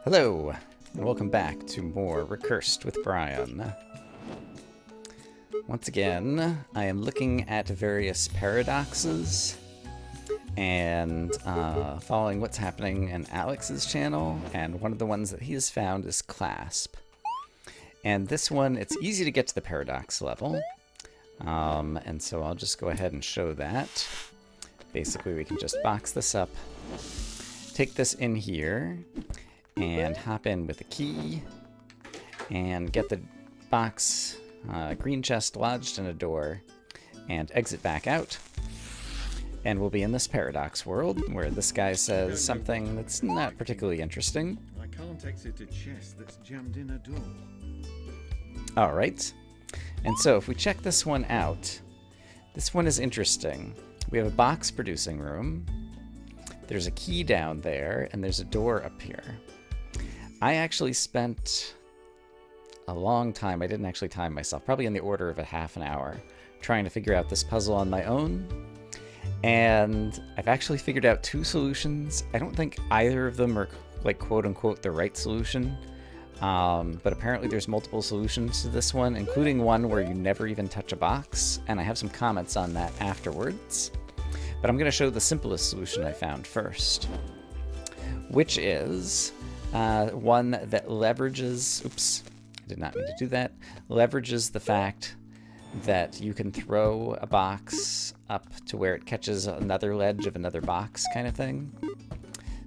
Hello, and welcome back to more Recursed with Brian. Once again, I am looking at various paradoxes and following what's happening in Alex's channel, and one of the ones that he has found is clasp. And this one, it's easy to get to the paradox level, and so I'll just go ahead and show that. Basically, we can just box this up, take this in here, and hop in with a key, and get the box green chest lodged in a door, and exit back out. And we'll be in this paradox world, where this guy says something that's not particularly interesting. I can't exit a chest that's jammed in a door. Alright, and so if we check this one out, this one is interesting. We have a box producing room, there's a key down there, and there's a door up here. I actually spent a long time, I didn't actually time myself, probably in the order of a half an hour, trying to figure out this puzzle on my own. And I've actually figured out two solutions. I don't think either of them are, like, quote-unquote the right solution. But apparently there's multiple solutions to this one, including one where you never even touch a box, and I have some comments on that afterwards. But I'm going to show the simplest solution I found first, which is one that leverages, oops, I did not mean to do that, leverages the fact that you can throw a box up to where it catches another ledge of another box kind of thing.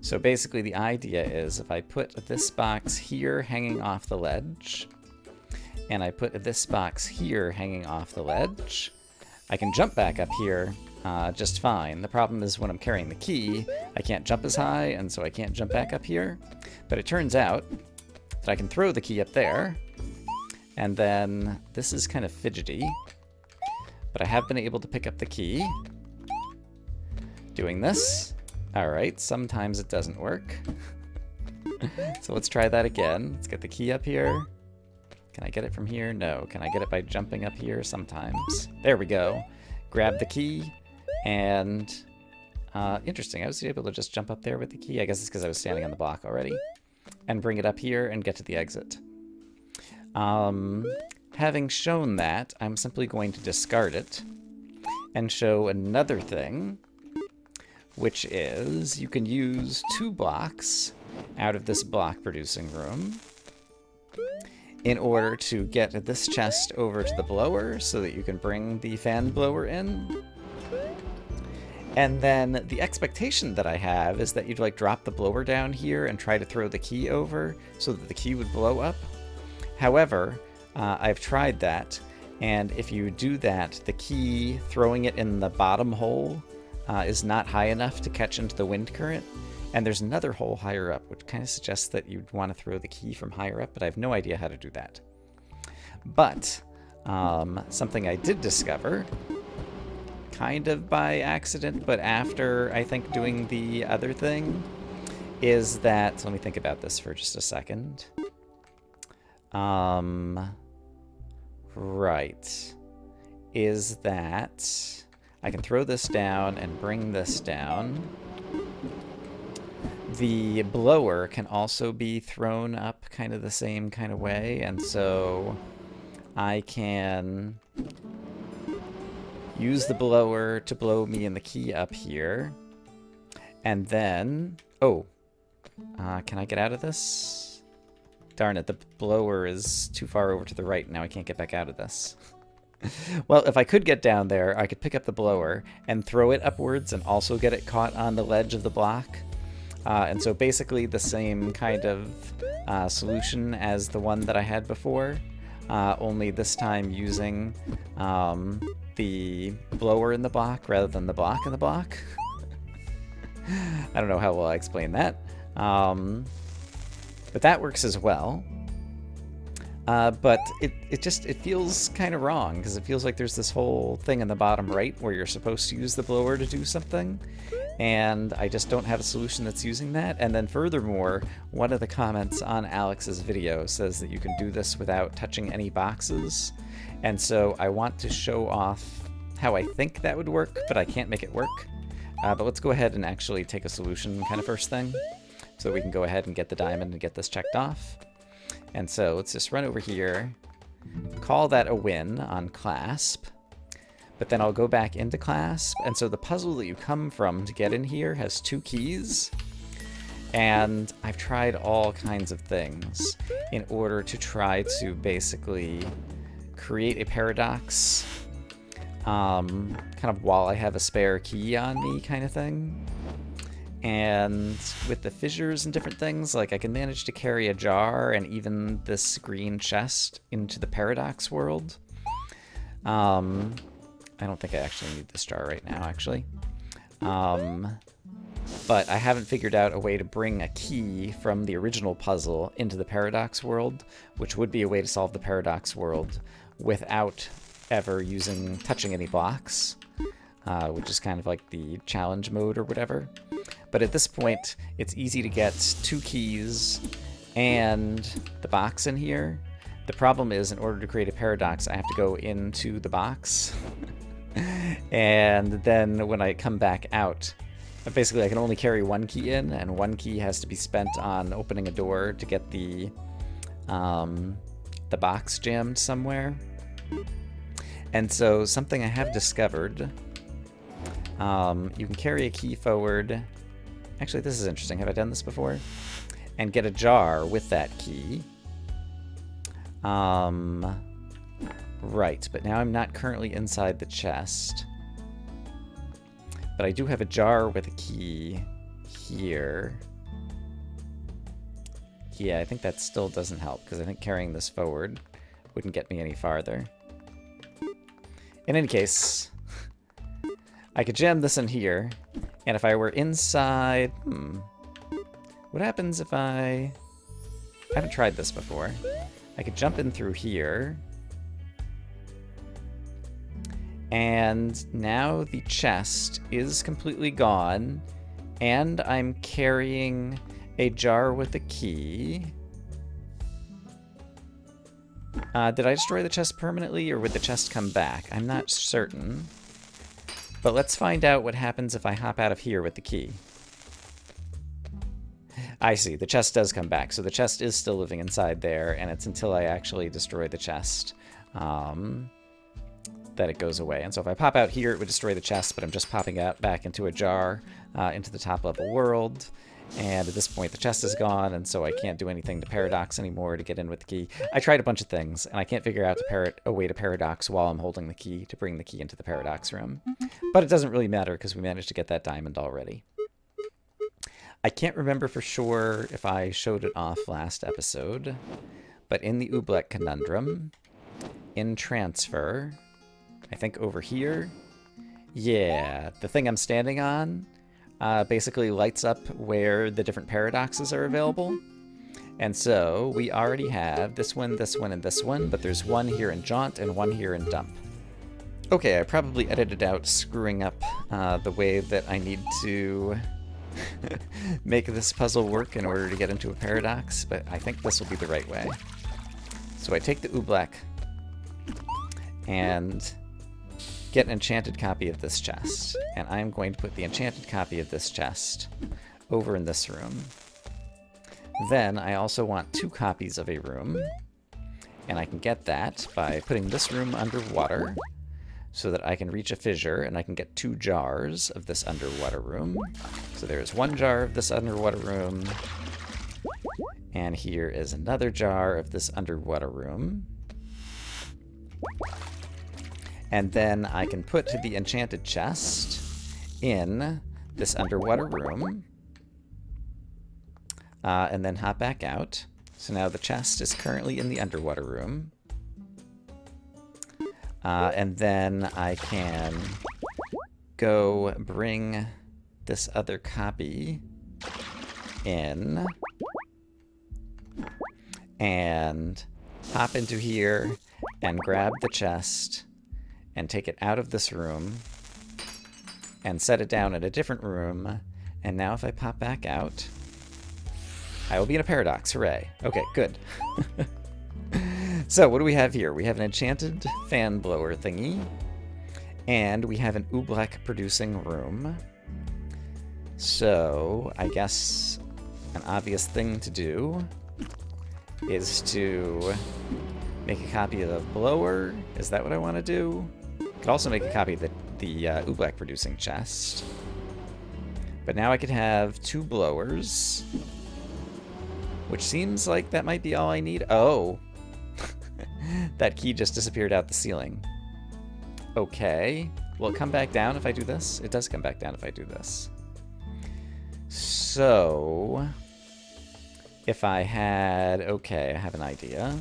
So basically the idea is if I put this box here hanging off the ledge, and I put this box here hanging off the ledge, I can jump back up here just fine. The problem is when I'm carrying the key, I can't jump as high, and so I can't jump back up here. But it turns out that I can throw the key up there, and then this is kind of fidgety, but I have been able to pick up the key doing this. Alright, sometimes it doesn't work. So let's try that again. Let's get the key up here. Can I get it from here? No. Can I get it by jumping up here? Sometimes. There we go. Grab the key, and interesting, I was able to just jump up there with the key. I guess it's because I was standing on the block already. And bring it up here and get to the exit. Having shown that, I'm simply going to discard it and show another thing, which is you can use 2 blocks out of this block producing room in order to get this chest over to the blower so that you can bring the fan blower in. And then the expectation that I have is that you'd like drop the blower down here and try to throw the key over so that the key would blow up. However, I've tried that, and if you do that, the key, throwing it in the bottom hole, is not high enough to catch into the wind current. And there's another hole higher up, which kind of suggests that you'd want to throw the key from higher up, but I have no idea how to do that. But something I did discover, kind of by accident, but after, I think, doing the other thing, is that, so let me think about this for just a second. Right. Is that I can throw this down and bring this down. The blower can also be thrown up kind of the same kind of way, and so I can use the blower to blow me and the key up here. And then, can I get out of this? Darn it, the blower is too far over to the right, now I can't get back out of this. Well, if I could get down there, I could pick up the blower and throw it upwards and also get it caught on the ledge of the block. And so basically the same kind of solution as the one that I had before, only this time using the blower in the block rather than the block in the block. I don't know how well I explain that. But that works as well. But it feels kind of wrong, because it feels like there's this whole thing in the bottom right where you're supposed to use the blower to do something, and I just don't have a solution that's using that. And then furthermore, one of the comments on Alex's video says that you can do this without touching any boxes, and so I want to show off how I think that would work, but I can't make it work. But let's go ahead and actually take a solution kind of first thing. so that we can go ahead and get the diamond and get this checked off. And so let's just run over here, call that a win on clasp, but then I'll go back into clasp. And so the puzzle that you come from to get in here has 2 keys. And I've tried all kinds of things in order to try to basically create a paradox, kind of while I have a spare key on me kind of thing. And with the fissures and different things, like I can manage to carry a jar and even this green chest into the paradox world. I don't think I actually need this jar right now, actually. But I haven't figured out a way to bring a key from the original puzzle into the paradox world, which would be a way to solve the paradox world without ever touching any blocks, which is kind of like the challenge mode or whatever. But at this point, it's easy to get 2 keys and the box in here. The problem is, in order to create a paradox, I have to go into the box. And then when I come back out, basically I can only carry 1 key in, and 1 key has to be spent on opening a door to get the box jammed somewhere. And so something I have discovered, you can carry a key forward. Actually, this is interesting. Have I done this before? And get a jar with that key. Right, but now I'm not currently inside the chest. But I do have a jar with a key here. Yeah, I think that still doesn't help, because I think carrying this forward wouldn't get me any farther. In any case, I could jam this in here, and if I were inside... What happens if I haven't tried this before. I could jump in through here. And now the chest is completely gone, and I'm carrying a jar with a key. Did I destroy the chest permanently, or would the chest come back? I'm not certain. But let's find out what happens if I hop out of here with the key. I see, the chest does come back, so the chest is still living inside there, and it's until I actually destroy the chest that it goes away. And so if I pop out here, it would destroy the chest, but I'm just popping out back into a jar into the top level world. And at this point, the chest is gone, and so I can't do anything to paradox anymore to get in with the key. I tried a bunch of things, and I can't figure out a way to paradox while I'm holding the key to bring the key into the paradox room. But it doesn't really matter, because we managed to get that diamond already. I can't remember for sure if I showed it off last episode, but in the Oobleck conundrum, in transfer, I think over here, yeah, the thing I'm standing on basically lights up where the different paradoxes are available. And so we already have this one, and this one, but there's one here in Jaunt and one here in Dump. Okay, I probably edited out screwing up the way that I need to make this puzzle work in order to get into a paradox, but I think this will be the right way. So I take the Oobleck and get an enchanted copy of this chest, and I'm going to put the enchanted copy of this chest over in this room. Then I also want 2 copies of a room, and I can get that by putting this room underwater so that I can reach a fissure, and I can get 2 jars of this underwater room. So there's 1 jar of this underwater room, and here is another jar of this underwater room. And then I can put the enchanted chest in this underwater room, and then hop back out. So now the chest is currently in the underwater room. And then I can go bring this other copy in and hop into here and grab the chest and take it out of this room and set it down in a different room. And now if I pop back out, I will be in a paradox. Hooray. Okay, good. So what do we have here? We have an enchanted fan blower thingy, and we have an Oobleck producing room. So I guess an obvious thing to do is to make a copy of the blower. Is that what I want to do? Could also make a copy of the oobleck producing chest. But now I could have 2 blowers, which seems like that might be all I need. Oh, that key just disappeared out the ceiling. Okay, will it come back down if I do this? It does come back down if I do this. So, if I had, okay, I have an idea.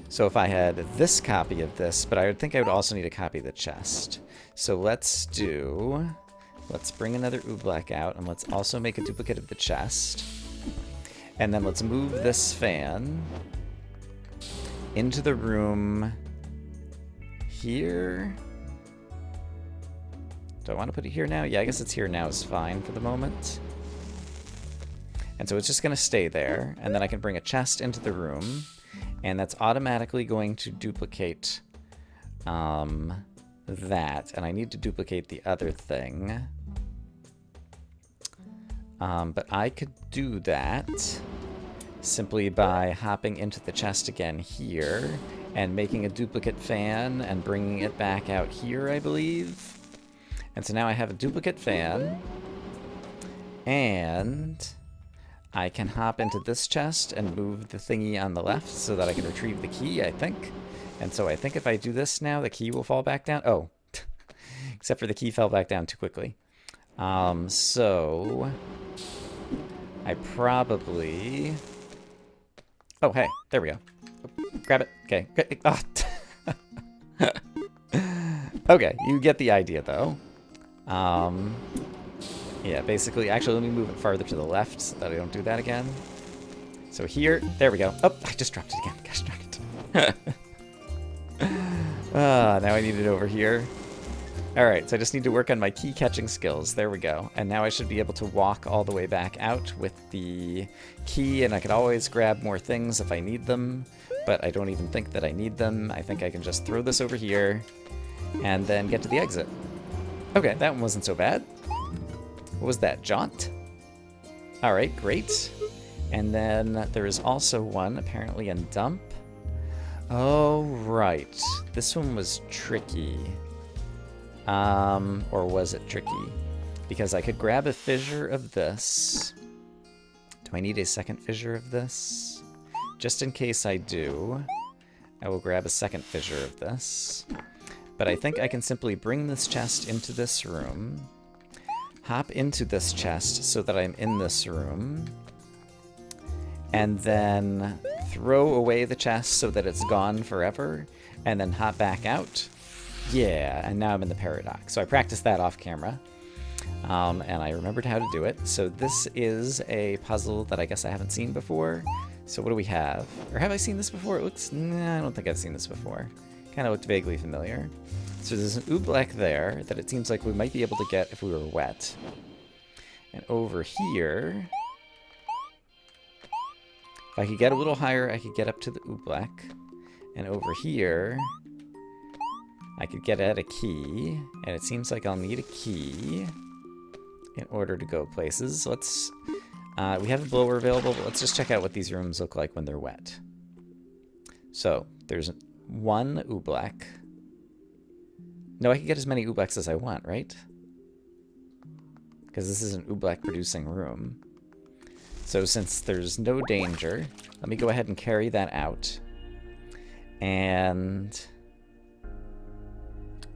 So if I had this copy of this, but I would think I would also need a copy of the chest. So let's bring another oobleck out, and let's also make a duplicate of the chest. And then let's move this fan into the room here. Do I want to put it here now? Yeah, I guess it's here now is fine for the moment. And so it's just going to stay there, and then I can bring a chest into the room, and that's automatically going to duplicate that, and I need to duplicate the other thing. But I could do that simply by hopping into the chest again here and making a duplicate fan and bringing it back out here, I believe. And so now I have a duplicate fan, and I can hop into this chest and move the thingy on the left so that I can retrieve the key, I think. And so I think if I do this now, the key will fall back down. Oh, except for the key fell back down too quickly. So I probably... Oh, hey, there we go. Grab it. Okay. Oh. Okay, you get the idea, though. Yeah, basically, actually, let me move it farther to the left so that I don't do that again. So here, there we go. Oh, I just dropped it again. Gosh darn it. Now I need it over here. All right, so I just need to work on my key catching skills. There we go. And now I should be able to walk all the way back out with the key, and I can always grab more things if I need them, but I don't even think that I need them. I think I can just throw this over here and then get to the exit. Okay, that one wasn't so bad. What was that, jaunt? All right, great. And then there is also one apparently in dump. Oh, right. This one was tricky. Or was it tricky? Because I could grab a fissure of this. Do I need a second fissure of this? Just in case I do, I will grab a second fissure of this. But I think I can simply bring this chest into this room, hop into this chest so that I'm in this room, and then throw away the chest so that it's gone forever, and then hop back out. Yeah, and now I'm in the paradox. So I practiced that off camera, and I remembered how to do it. So this is a puzzle that I guess I haven't seen before. So what do we have? Or have I seen this before? It looks... Nah, I don't think I've seen this before. Kind of looked vaguely familiar. So there's an oobleck there that it seems like we might be able to get if we were wet. And over here... If I could get a little higher, I could get up to the oobleck. And over here... I could get at a key, and it seems like I'll need a key in order to go places. Let's, we have a blower available, but let's just check out what these rooms look like when they're wet. So, there's one oobleck. No, I can get as many ooblecks as I want, right? Because this is an oobleck producing room. So since there's no danger, let me go ahead and carry that out. And...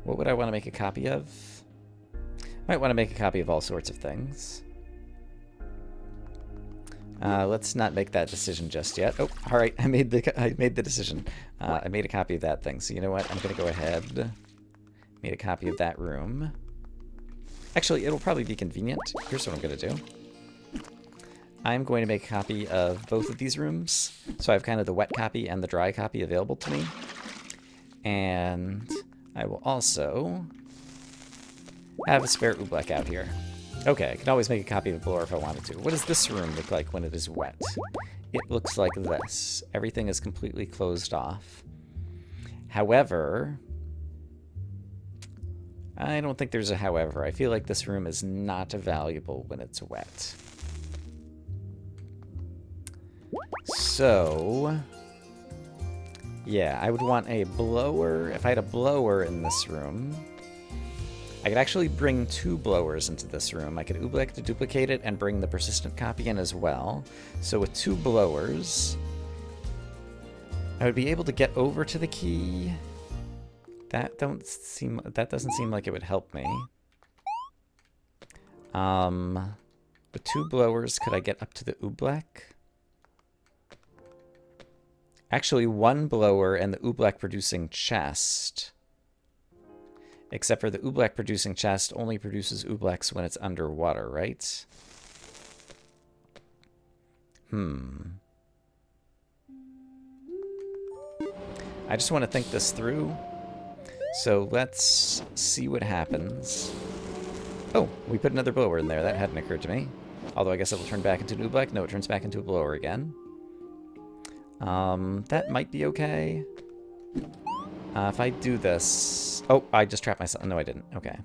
what would I want to make a copy of? Might want to make a copy of all sorts of things. Let's not make that decision just yet. Oh, all right, I made the decision. I made a copy of that thing. So you know what? I'm going to go ahead. Made a copy of that room. Actually, it'll probably be convenient. Here's what I'm going to do. I'm going to make a copy of both of these rooms. So I have kind of the wet copy and the dry copy available to me. And... I will also have a spare oobleck out here. Okay, I can always make a copy of the blower if I wanted to. What does this room look like when it is wet? It looks like this. Everything is completely closed off. However, I don't think there's a however. I feel like this room is not valuable when it's wet. So, yeah, I would want a blower. If I had a blower in this room, I could actually bring 2 blowers into this room. I could oobleck to duplicate it and bring the persistent copy in as well. So with 2 blowers, I would be able to get over to the key. That doesn't seem like it would help me. With 2 blowers, could I get up to the oobleck? Actually, 1 blower and the oobleck producing chest. Except for the oobleck producing chest only produces ooblecks when it's underwater, right? I just want to think this through. So let's see what happens. Oh, we put another blower in there. That hadn't occurred to me. Although I guess it will turn back into an oobleck. No, it turns back into a blower again. That might be okay. If I do this... Oh, I just trapped myself. No, I didn't. Okay.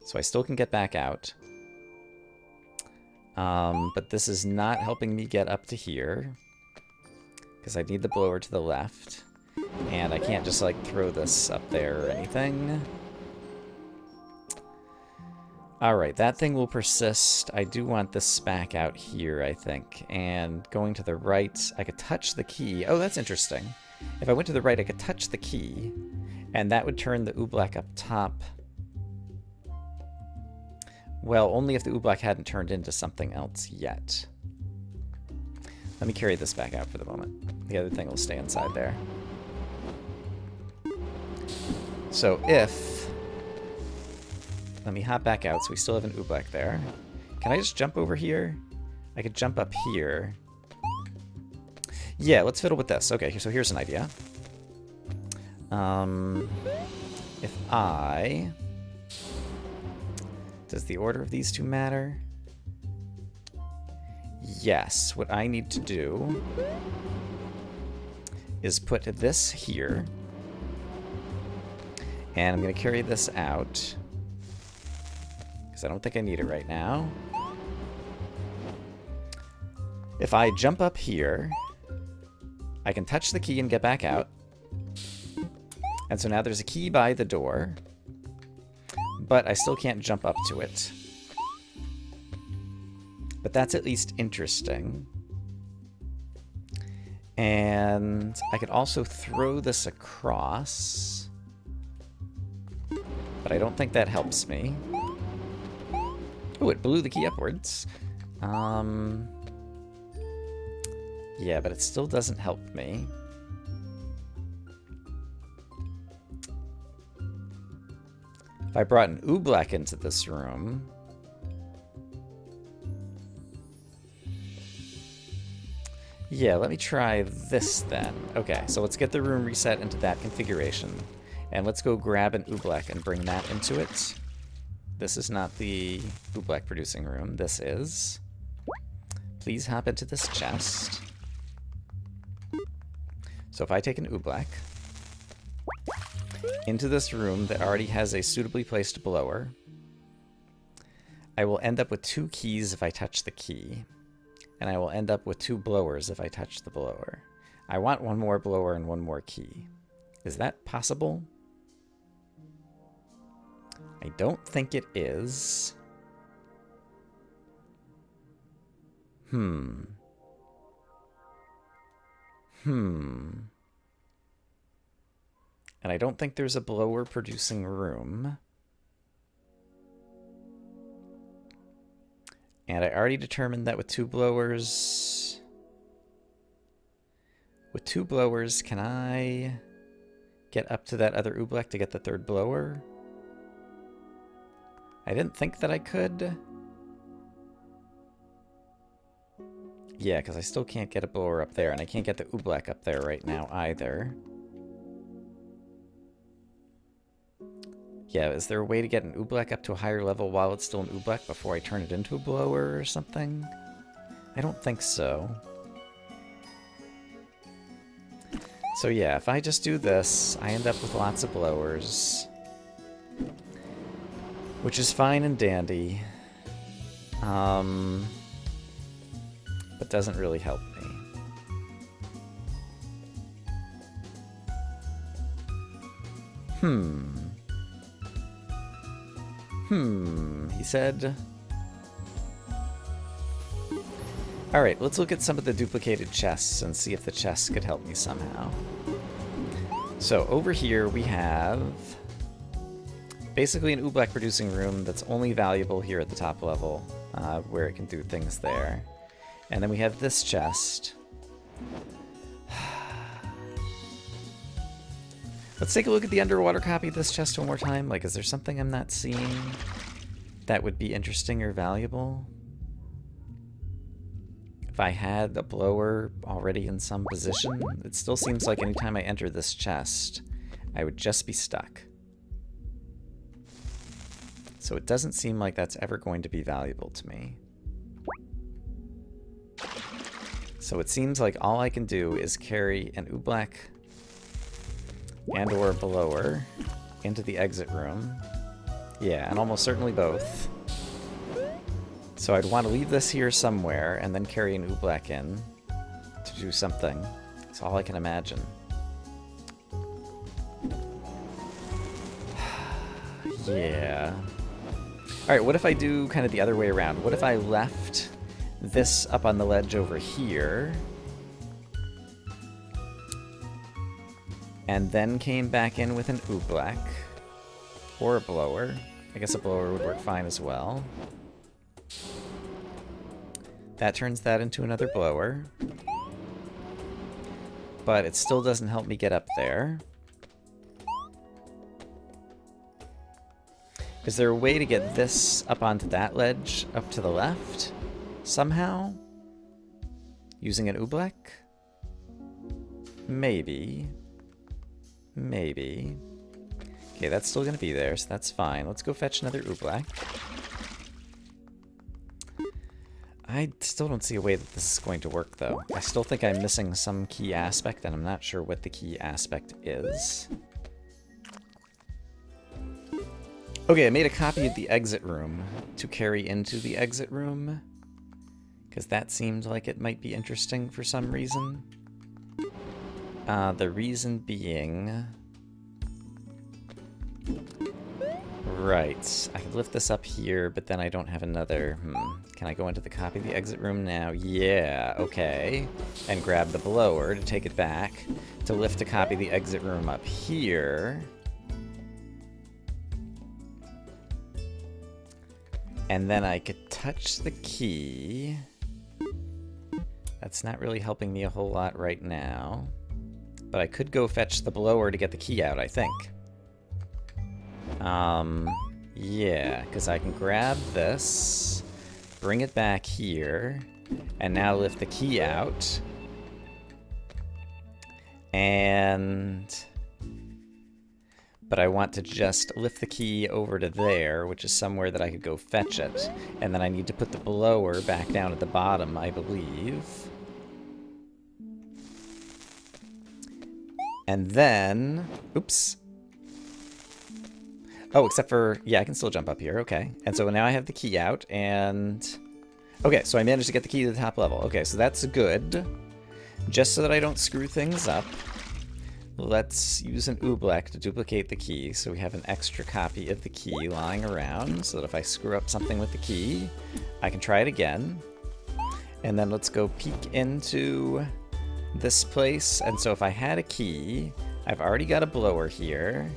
So I still can get back out. But this is not helping me get up to here. Because I need the blower to the left. And I can't just, like, throw this up there or anything. Alright, that thing will persist. I do want this back out here, I think. And going to the right, I could touch the key. Oh, that's interesting. If I went to the right, I could touch the key. And that would turn the oobleck up top. Well, only if the oobleck hadn't turned into something else yet. Let me carry this back out for the moment. The other thing will stay inside there. So if... Let me hop back out so we still have an oobleck there. Can I just jump over here? I could jump up here. Yeah, let's fiddle with this. Okay, so here's an idea. If I... Does the order of these two matter? Yes, what I need to do is put this here. And I'm going to carry this out. Because I don't think I need it right now. If I jump up here, I can touch the key and get back out. And so now there's a key by the door. But I still can't jump up to it. But that's at least interesting. And I could also throw this across. But I don't think that helps me. Oh, it blew the key upwards. Yeah, but it still doesn't help me. If I brought an oobleck into this room... Yeah, let me try this then. Okay, so let's get the room reset into that configuration. And let's go grab an oobleck and bring that into it. This is not the oobleck producing room. This is. Please hop into this chest. So if I take an oobleck into this room that already has a suitably placed blower, I will end up with 2 keys if I touch the key. And I will end up with 2 blowers if I touch the blower. I want 1 more blower and 1 more key. Is that possible? I don't think it is. And I don't think there's a blower producing room. And I already determined that with 2 blowers... With 2 blowers, can I get up to that other oobleck to get the 3rd blower? I didn't think that I could. Yeah, because I still can't get a blower up there, and I can't get the oobleck up there right now either. Yeah, is there a way to get an oobleck up to a higher level while it's still an oobleck before I turn it into a blower or something? I don't think so. So yeah, if I just do this, I end up with lots of blowers. Which is fine and dandy. But doesn't really help me. He said. Alright, let's look at some of the duplicated chests and see if the chests could help me somehow. So over here we have basically an Oobleck producing room that's only valuable here at the top level, where it can do things there. And then we have this chest. Let's take a look at the underwater copy of this chest one more time. Like, is there something I'm not seeing that would be interesting or valuable? If I had a blower already in some position, it still seems like anytime I enter this chest, I would just be stuck. So it doesn't seem like that's ever going to be valuable to me. So it seems like all I can do is carry an Oobleck and or a blower into the exit room. Yeah, and almost certainly both. So I'd want to leave this here somewhere and then carry an Oobleck in to do something. That's all I can imagine. Yeah. Alright, what if I do kind of the other way around? What if I left this up on the ledge over here and then came back in with an Oobleck or a blower? I guess a blower would work fine as well. That turns that into another blower. But it still doesn't help me get up there. Is there a way to get this up onto that ledge up to the left? Somehow? Using an Oobleck? Maybe. Maybe. Okay, that's still gonna be there, so that's fine. Let's go fetch another Oobleck. I still don't see a way that this is going to work, though. I still think I'm missing some key aspect, and I'm not sure what the key aspect is. Okay, I made a copy of the exit room to carry into the exit room, because that seemed like it might be interesting for some reason. The reason being... Right, I could lift this up here, but then I don't have another... Can I go into the copy of the exit room now? Yeah, okay. And grab the blower to take it back, to lift a copy of the exit room up here. And then I could touch the key. That's not really helping me a whole lot right now. But I could go fetch the blower to get the key out, I think. Yeah, because I can grab this, bring it back here, and now lift the key out. But I want to just lift the key over to there, which is somewhere that I could go fetch it. And then I need to put the blower back down at the bottom, I believe. And then... Oops. Oh, except for... Yeah, I can still jump up here. Okay. And so now I have the key out, and... Okay, so I managed to get the key to the top level. Okay, so that's good. Just so that I don't screw things up, let's use an Oobleck to duplicate the key, so we have an extra copy of the key lying around, so that if I screw up something with the key, I can try it again. And then let's go peek into this place. And so if I had a key, I've already got a blower here.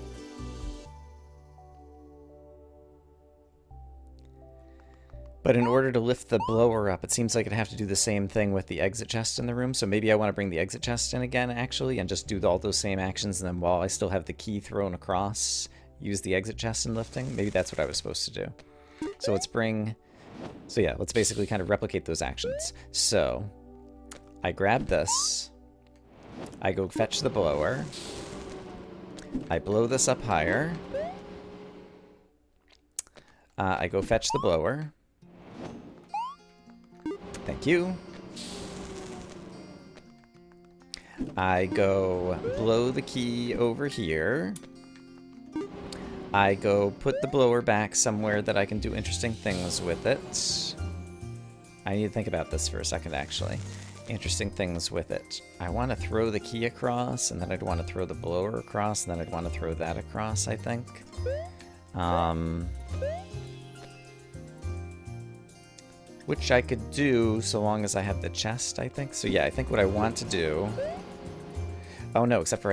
But in order to lift the blower up, it seems like I'd have to do the same thing with the exit chest in the room. So maybe I want to bring the exit chest in again, actually, and just do all those same actions. And then while I still have the key thrown across, use the exit chest in lifting. Maybe that's what I was supposed to do. So let's bring... So yeah, let's basically kind of replicate those actions. So I grab this. I go fetch the blower. I blow this up higher. I go fetch the blower. Thank you. I go blow the key over here. I go put the blower back somewhere that I can do interesting things with it. I need to think about this for a second, actually. interesting things with it. I want to throw the key across, and then I'd want to throw the blower across, and then I'd want to throw that across, I think. Which I could do so long as I had the chest, I think. So yeah, I think what I want to do... Oh no, except for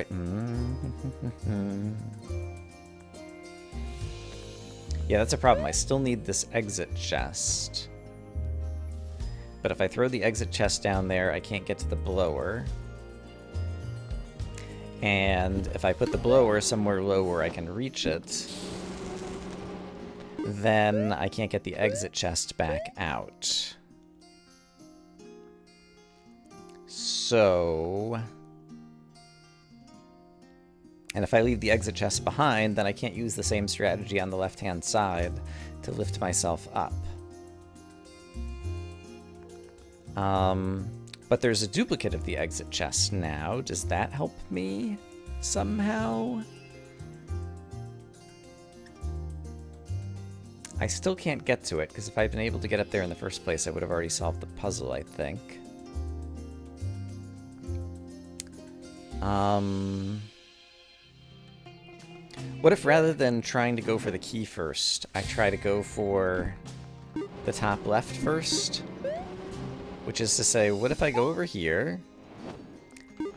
yeah, that's a problem. I still need this exit chest. But if I throw the exit chest down there, I can't get to the blower. And if I put the blower somewhere low where I can reach it, then I can't get the exit chest back out. So... And if I leave the exit chest behind, then I can't use the same strategy on the left-hand side to lift myself up. But there's a duplicate of the exit chest now. Does that help me somehow? I still can't get to it, because if I'd been able to get up there in the first place, I would have already solved the puzzle, I think. What if rather than trying to go for the key first, I try to go for the top left first? Which is to say, what if I go over here,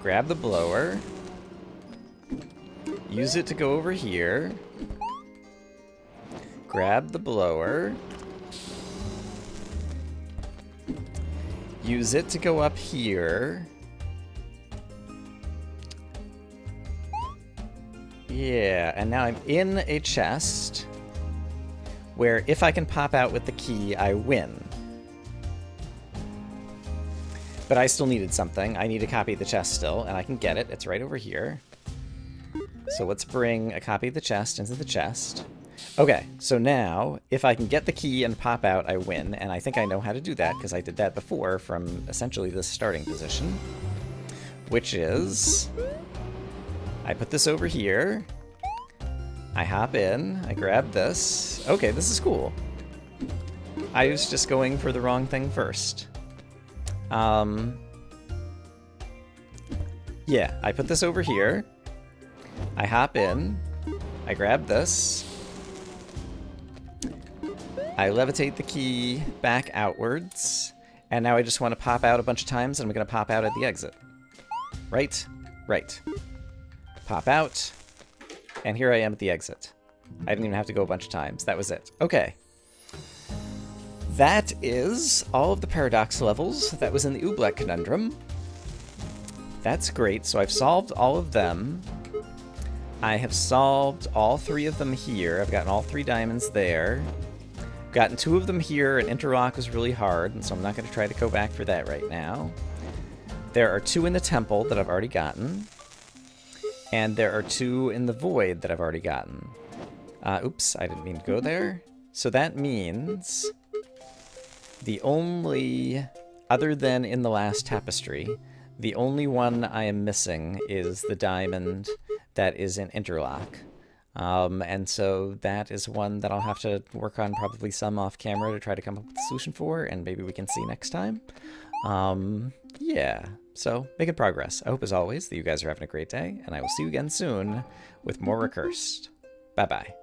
grab the blower, use it to go over here, grab the blower, use it to go up here. Yeah, and now I'm in a chest where if I can pop out with the key, I win. But I still needed something. I need to copy the chest still, and I can get it. It's right over here. So let's bring a copy of the chest into the chest. Okay, so now, if I can get the key and pop out, I win. And I think I know how to do that, because I did that before from essentially this starting position. Which is... I put this over here. I hop in. I grab this. Okay, this is cool. I was just going for the wrong thing first. Yeah, I put this over here. I hop in. I grab this. I levitate the key back outwards. And now I just want to pop out a bunch of times, and I'm going to pop out at the exit. Right? Right. Pop out. And here I am at the exit. I didn't even have to go a bunch of times. That was it. Okay. That is all of the paradox levels that was in the Oobleck Conundrum. That's great. So I've solved all of them. I have solved all 3 of them here. I've gotten all 3 diamonds there. Gotten 2 of them here, and interlock was really hard, and so I'm not going to try to go back for that right now. There are 2 in the temple that I've already gotten. And there are 2 in the void that I've already gotten. Oops, I didn't mean to go there. So that means the only, other than in the last tapestry, the only one I am missing is the diamond that is in interlock. And so that is one that I'll have to work on probably some off camera to try to come up with a solution for, and maybe we can see next time. Yeah, so making progress. I hope as always that you guys are having a great day, and I will see you again soon with more Recursed. Bye-bye.